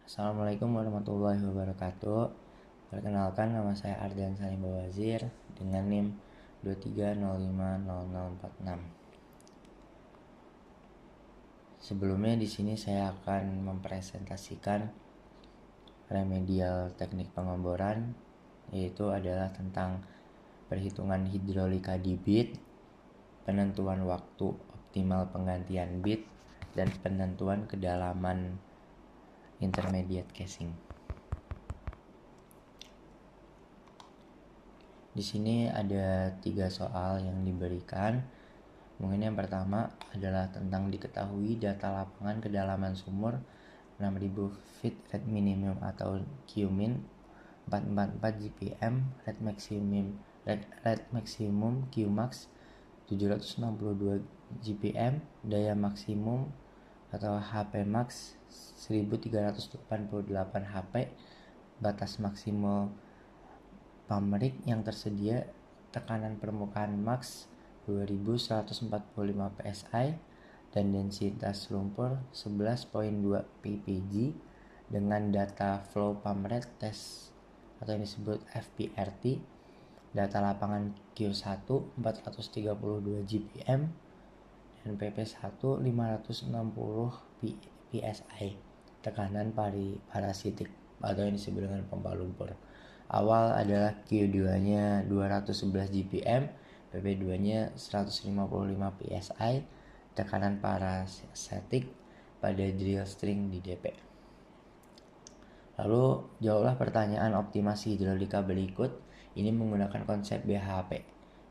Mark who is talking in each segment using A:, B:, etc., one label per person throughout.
A: Assalamualaikum warahmatullahi wabarakatuh. Perkenalkan, nama saya Ardian Salim Bawazir dengan NIM 23050046. Sebelumnya di sini saya akan mempresentasikan remedial teknik pengeboran, yaitu adalah tentang perhitungan hidrolika di bit, penentuan waktu optimal penggantian bit, dan penentuan kedalaman intermediate casing. Di sini ada 3 soal yang diberikan. Mungkin yang pertama adalah tentang diketahui data lapangan kedalaman sumur 6000 feet rate minimum atau Qmin 444 GPM, rate maksimum Qmax 762 GPM, daya maksimum atau HP max 1388 HP, batas maksimal pamrik yang tersedia, tekanan permukaan max 2145 psi, dan densitas lumpur 11,2 ppg dengan data flow pump rate test atau yang disebut FPRT, data lapangan Q1 432 GPM dan PP1 560 psi, tekanan parasitik atau yang disebut dengan pompa lumpur. Awal adalah Q2-nya 211 GPM, PP2-nya 155 psi, tekanan parasitik pada drill string di DP. Lalu jawablah pertanyaan optimasi hidrolika berikut. Ini menggunakan konsep BHP.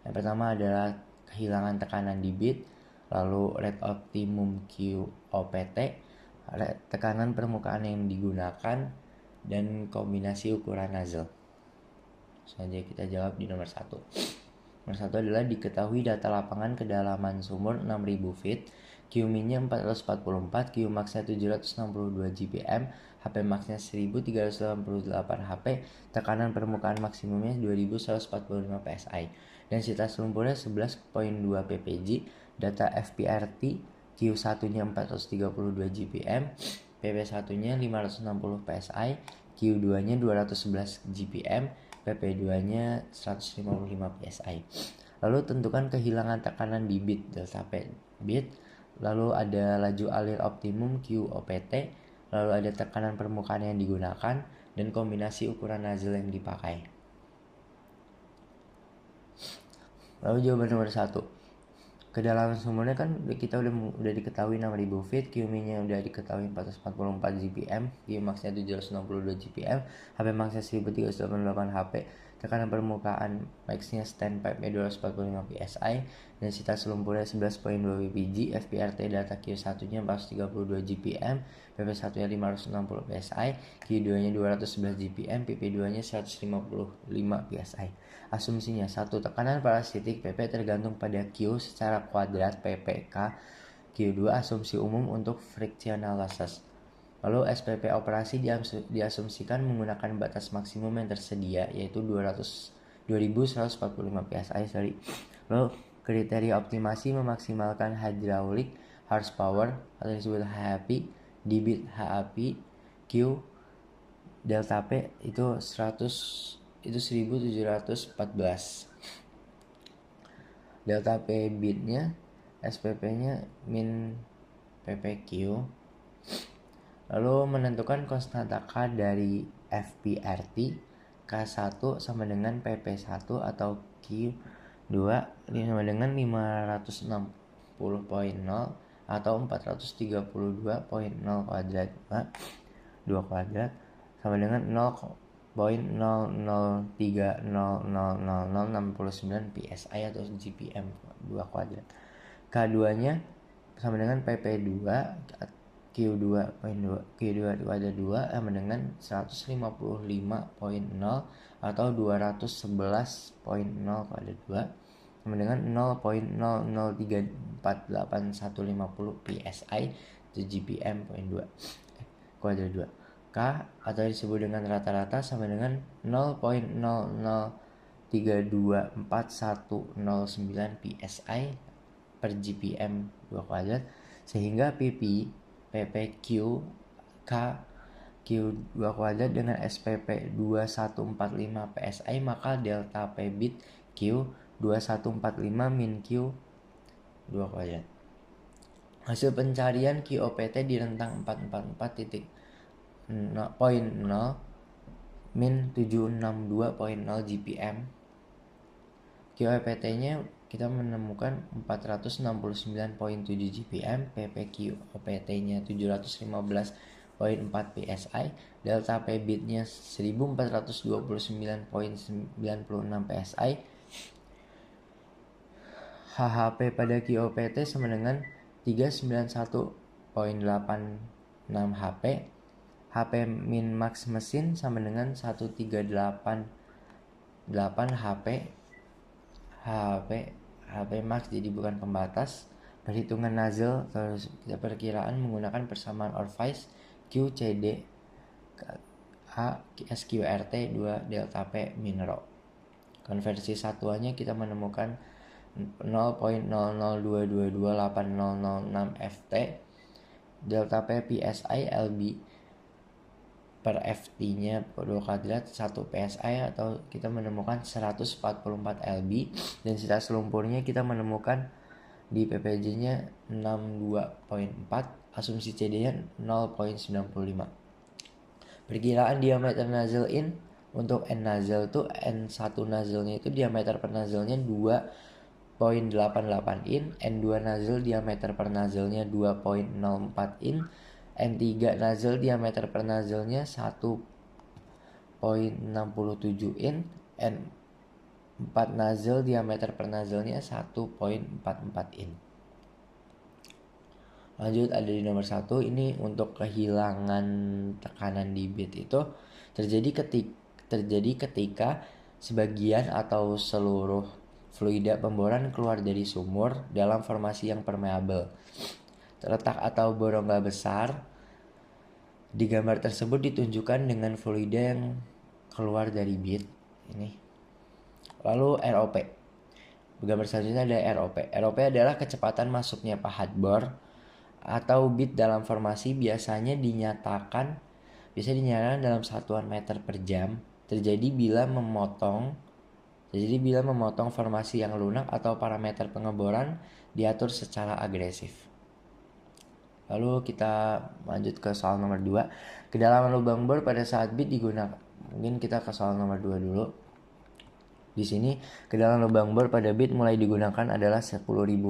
A: Yang pertama adalah kehilangan tekanan di bit, lalu rate optimum QOPT, tekanan permukaan yang digunakan, dan kombinasi ukuran nozzle. Saja kita jawab di nomor 1. Nomor 1 adalah diketahui data lapangan kedalaman sumur 6000 feet, Qmin-nya 444, Qmax-nya 762 GPM, HP max-nya 1388 HP, tekanan permukaan maksimumnya 2145 psi, densitas lumpurnya 11,2 ppg, data FPRT Q1-nya 432 GPM, PP1-nya 560 psi, Q2-nya 211 GPM, PP2-nya 155 psi. Lalu tentukan kehilangan tekanan di bit delta P bit, lalu ada laju alir optimum QOPT, lalu ada tekanan permukaan yang digunakan, dan kombinasi ukuran nozzle yang dipakai. Lalu jawaban nomor 1. Kedalaman sumurnya kan kita udah diketahui 6000 feet, Qmin-nya udah diketahui 444 GPM, Qmax-nya 762 GPM, HP max-nya 1388 HP, tekanan permukaan max-nya standpipe-nya 245 psi, densitas lumpurnya 11,2 ppg, FPRT data Q1-nya 432 GPM, PP1-nya 560 psi, Q2-nya 211 GPM, PP2-nya 155 psi. Asumsinya 1. Tekanan parasitik PP tergantung pada Q secara kuadrat PPK. Q2 asumsi umum untuk frictional losses. Lalu SPP operasi diasumsikan menggunakan batas maksimum yang tersedia, yaitu 2145 psi. Lalu kriteria optimasi memaksimalkan hydraulic horsepower atau disebut HAP di bit HAP Q delta P itu 1714. Delta P bitnya, SPP-nya min PPQ. Lalu menentukan konstanta K dari FPRT. K1 sama dengan PP1 atau Q2 sama dengan 560.0 atau 432.0 kuadrat 2 kuadrat sama dengan 0.00300069 psi atau GPM 2 kuadrat. K2-nya sama dengan PP2 Q2 kuadrat 2 sama dengan 155.0 atau 211.0 kuadrat 2 sama dengan 0.00348150 psi atau GPM 2 kuadrat 2. K atau disebut dengan rata-rata sama dengan 0.0324109 psi per GPM 2 kuadrat, sehingga PPQ K Q2 kuadrat dengan SPP 2145 PSI, maka delta P bit Q 2145 min Q2 kuadrat. Hasil pencarian QOPT di rentang 444.0 min 762.0 GPM. QOPT-nya kita menemukan 469.7 GPM, PPQOPT-nya 715.4 PSI, delta P bit-nya 1429.96 PSI. HHP pada QOPT sama dengan 391.86 HP. HP min max mesin sama dengan 1388 HP. HP max jadi bukan pembatas. Perhitungan nozzle kita perkiraan menggunakan persamaan orifice QCD A SQRT 2 delta P min rho. Konversi satuannya kita menemukan 0.00222806 FT, delta P PSI LB per FT-nya 2 kuadrat 1 PSI, atau kita menemukan 144 LB. Densitas lumpurnya kita menemukan di PPJ-nya 62.4, asumsi CD-nya 0.95. Perkiraan diameter nozzle in untuk N nozzle itu N1 nozzle-nya itu diameter per nozzle-nya 2.88 in, N2 nozzle diameter per nozzle-nya 2.04 in, N3 nozzle diameter per nozzle-nya 1.67 in, N4 nozzle diameter per nozzle-nya 1.44 in. Lanjut, ada di nomor 1, ini untuk kehilangan tekanan di bit itu terjadi ketika sebagian atau seluruh fluida pemboran keluar dari sumur dalam formasi yang permeabel. Terletak atau borongga besar di gambar tersebut ditunjukkan dengan fluida yang keluar dari bit ini. Lalu ROP. Gambar selanjutnya ada ROP. ROP adalah kecepatan masuknya pahat bor atau bit dalam formasi bisa dinyatakan dalam satuan meter per jam. Terjadi bila memotong formasi yang lunak atau parameter pengeboran diatur secara agresif. Lalu kita lanjut ke soal nomor 2. Kedalaman lubang bor pada saat bit digunakan. Mungkin kita ke soal nomor 2 dulu. Di sini kedalaman lubang bor pada bit mulai digunakan adalah 10.000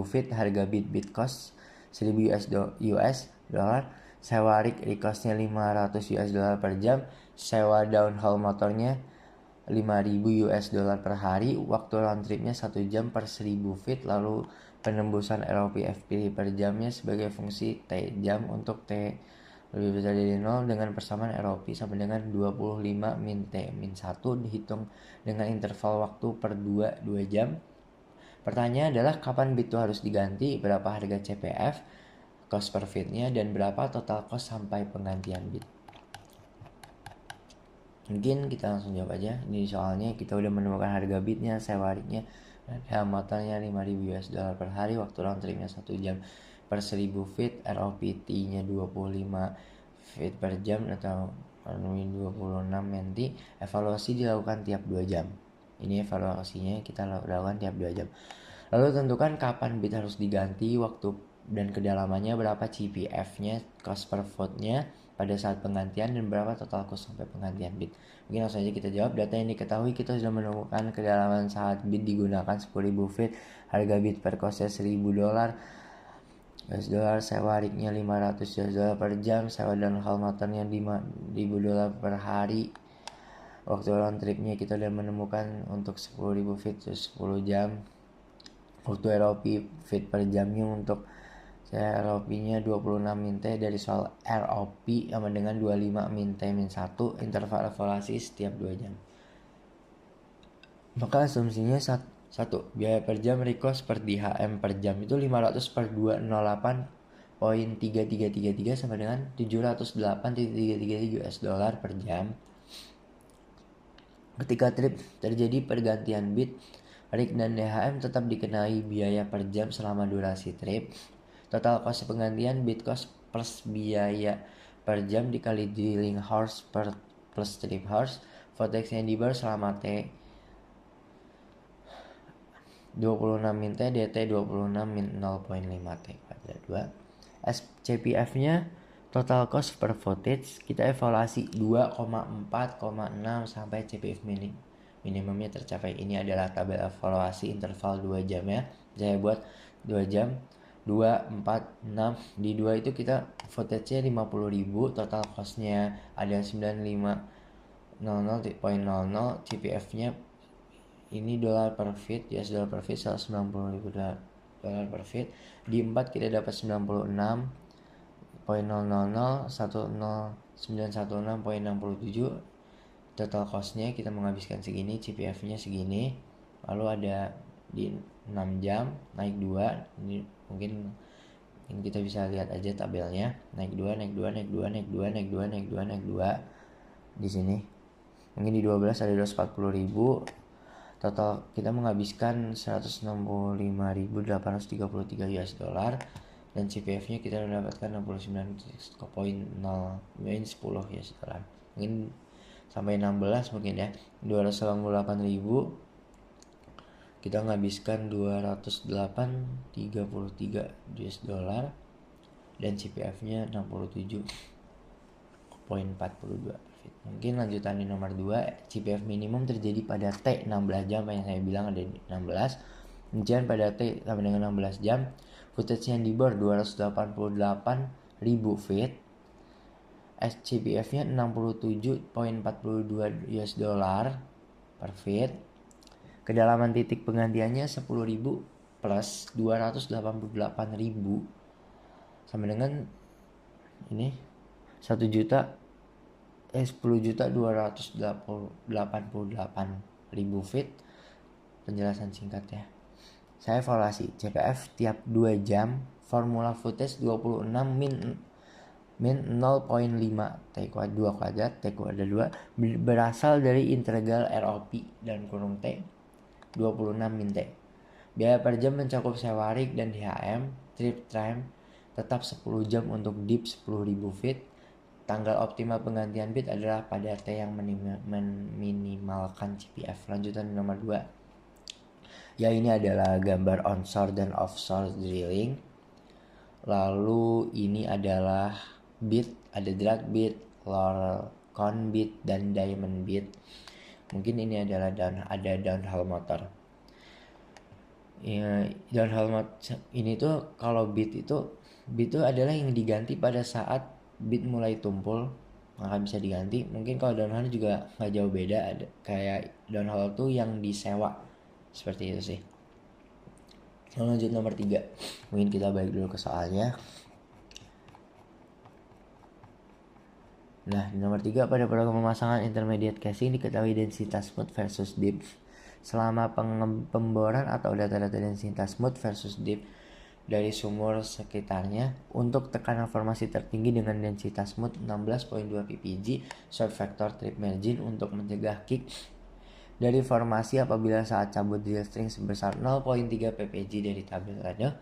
A: feet, harga bit cost $1.000 US, sewa rig cost-nya $500 per jam, sewa downhole motornya $5.000 per hari, waktu round tripnya 1 jam per 1.000 feet, lalu penembusan ROP FP per jamnya sebagai fungsi T jam untuk T lebih besar dari 0 dengan persamaan ROP sama dengan 25 min T min 1 dihitung dengan interval waktu per 2 jam. Pertanyaan adalah kapan bit itu harus diganti, berapa harga CPF, cost per fitnya, dan berapa total cost sampai penggantian bit. Mungkin kita langsung jawab aja. Ini soalnya kita udah menemukan harga bitnya, sewa rignya, dan motornya $5.000 per hari, waktu round tripnya 1 jam per 1.000 feet, ROPT-nya 25 feet per jam atau 26 nanti. Evaluasi dilakukan tiap 2 jam. Ini evaluasinya kita lakukan tiap 2 jam. Lalu tentukan kapan bit harus diganti, waktu dan kedalamannya, berapa CPF-nya, cost per foot-nya pada saat penggantian, dan berapa total cost sampai penggantian bit. Mungkin langsung aja kita jawab. Data yang diketahui, kita sudah menemukan kedalaman saat bit digunakan 10.000 feet, harga bit per cost-nya $1.000 US, sewa rignya $500 per jam, sewa downhole motornya $5.000 per hari, waktu round tripnya kita udah menemukan untuk 10.000 feet 10 jam, waktu ROP feet per jamnya untuk ROP-nya 26 min T dari soal ROP sama dengan 25 min T min 1, interval evaluasi setiap 2 jam. Maka asumsinya 1. Biaya per jam recost per DHM per jam itu 500 per 208.3333 sama dengan 708.333 US dollar per jam. Ketika trip terjadi pergantian bit, rig dan DHM tetap dikenai biaya per jam selama durasi trip. Total cost penggantian bit cost plus biaya per jam dikali drilling hours plus trip hours. Vortex yang di bar selama T 26 min T dt 26 min 0,5 T kuadrat 2. SCPF nya total cost per voltage kita evaluasi 2,4,6 sampai CPF minimumnya tercapai. Ini adalah tabel evaluasi interval 2 jam ya. Saya buat 2 jam 2, 4, 6. Di 2 itu kita voltage-nya 50.000, total cost-nya ada 9500.00, CPF-nya ini dolar per feet, US dollar per feet 190.000 dolar per feet. Di 4 kita dapat 96.000.10916.67. Total cost-nya kita menghabiskan segini, CPF-nya segini. Lalu ada di 6 jam naik 2. Ini mungkin kita bisa lihat aja tabelnya, naik 2 naik 2 naik 2 naik 2 naik 2 naik 2 naik 2 di sini. Mungkin di 12 ada 240.000. Total kita menghabiskan 165.833 US dollar dan CPF-nya kita mendapatkan 69.0 US dollar. Mungkin sampai 16 mungkin ya. 288.000 kita menghabiskan 208.33 US dollar dan CPF-nya 67.42. Mungkin lanjutan di nomor 2, CPF minimum terjadi pada T 16 jam yang saya bilang ada di 16. Kemudian pada T sampai dengan 16 jam, footage yang di bor 288.000 feet. SCPF-nya 67.42 US dollar per feet. Kedalaman titik penggantiannya 10.000 plus 288.000 sama dengan ini 10.288.000 feet. Penjelasan singkat ya. Saya evaluasi CPF tiap 2 jam. Formula footage 26 min 0,5 T kuadrat 2 kuadrat T kuadrat 2 berasal dari integral ROP dan kurung T 26 min T. Biaya per jam mencakup sewa rig dan DHM. Trip time tetap 10 jam untuk deep 10.000 feet. Tanggal optimal penggantian bit adalah pada T yang meminimalkan CPF. Lanjutan nomor 2. Ya, ini adalah gambar onshore dan offshore drilling. Lalu ini adalah bit, ada drag bit, lower cone bit, dan diamond bit. Mungkin ini adalah ada downhole motor. Ya, downhole motor ini tuh kalau bit itu adalah yang diganti pada saat bit mulai tumpul, maka bisa diganti. Mungkin kalau downhole juga nggak jauh beda, ada kayak downhole tuh yang disewa seperti itu sih. Lanjut nomor 3. Mungkin kita balik dulu ke soalnya. Nah, di nomor 3, pada program pemasangan intermediate casing diketahui densitas smooth versus deep. Selama pemboran atau data-data densitas smooth versus deep dari sumur sekitarnya untuk tekanan formasi tertinggi dengan densitas smooth 16.2 ppg, short factor trip margin untuk mencegah kick dari formasi apabila saat cabut drill string sebesar 0.3 ppg dari tabel rada.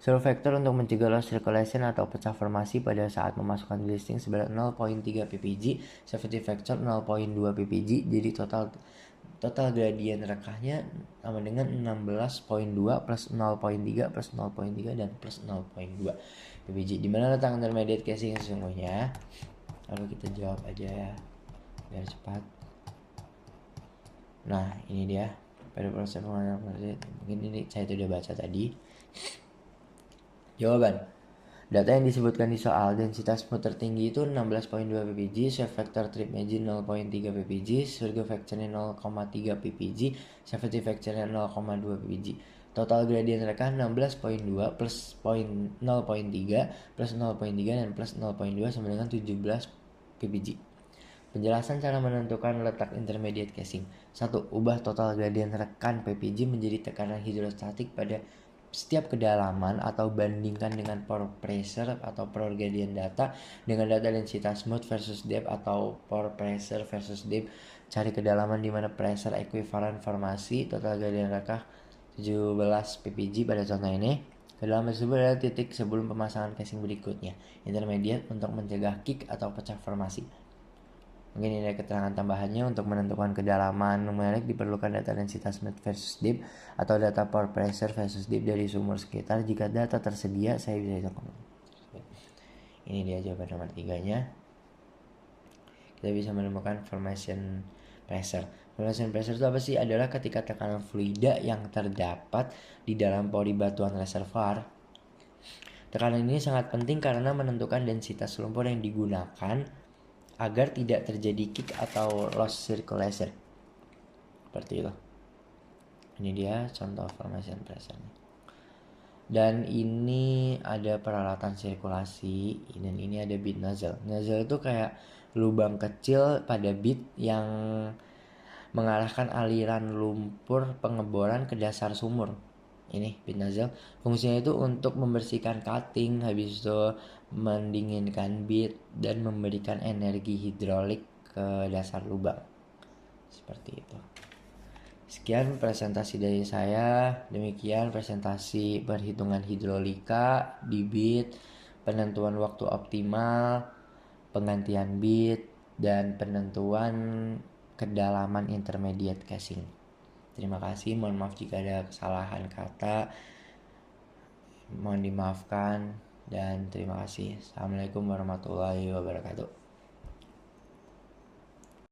A: Short factor untuk mencegah loss circulation atau pecah formasi pada saat memasukkan drill string seberat 0.3 ppg. Safety factor 0.2 ppg. Jadi total gradien rekahnya sama dengan 16.2 plus 0.3 plus 0.3 dan plus 0.2 ppg. Dimana letak intermediate casing sesungguhnya? Lalu kita jawab aja ya biar cepat. Nah, ini dia pada proses pengambilan proses. Mungkin ini saya sudah baca tadi. Jawaban. Data yang disebutkan di soal, densitas smooth tertinggi itu 16.2 ppg, short factor trip margin 0.3 ppg, surge factor-nya 0,3 ppg, safety factor-nya 0,2 ppg. Total gradien rekah 16.2 plus 0.3 plus 0.3 dan plus 0.2 sama dengan 17 ppg. Penjelasan cara menentukan letak intermediate casing. 1. Ubah total gradien rekan ppg menjadi tekanan hidrostatik pada setiap kedalaman atau bandingkan dengan pore pressure atau pore gradient data dengan data densitas smooth versus depth atau pore pressure versus depth. Cari kedalaman di mana pressure ekuivalen formasi. Total gradient rekah 17 ppg pada contoh ini. Kedalaman tersebut adalah titik sebelum pemasangan casing berikutnya, intermediate untuk mencegah kick atau pecah formasi. Mungkin ini ada keterangan tambahannya. Untuk menentukan kedalaman numerik diperlukan data densitas mid versus deep atau data pore pressure versus deep dari sumur sekitar. Jika data tersedia, saya bisa hitung. Ini dia jawaban nomor 3-nya. Kita bisa menemukan formation pressure. Formation pressure itu apa sih? Adalah ketika tekanan fluida yang terdapat di dalam pori batuan reservoir. Tekanan ini sangat penting karena menentukan densitas lumpur yang digunakan agar tidak terjadi kick atau loss circulation. Seperti itu. Ini dia contoh formation pressure. Dan ini ada peralatan sirkulasi, dan ini ada bead nozzle. Nozzle itu kayak lubang kecil pada bead yang mengarahkan aliran lumpur pengeboran ke dasar sumur. Ini bead nozzle. Fungsinya itu untuk membersihkan cutting, habis itu mendinginkan bead dan memberikan energi hidrolik ke dasar lubang. Seperti itu. Sekian presentasi dari saya. Demikian presentasi perhitungan hidrolika di bead, penentuan waktu optimal, penggantian bead, dan penentuan kedalaman intermediate casing. Terima kasih, mohon maaf jika ada kesalahan kata, mohon dimaafkan, dan terima kasih. Assalamualaikum warahmatullahi wabarakatuh.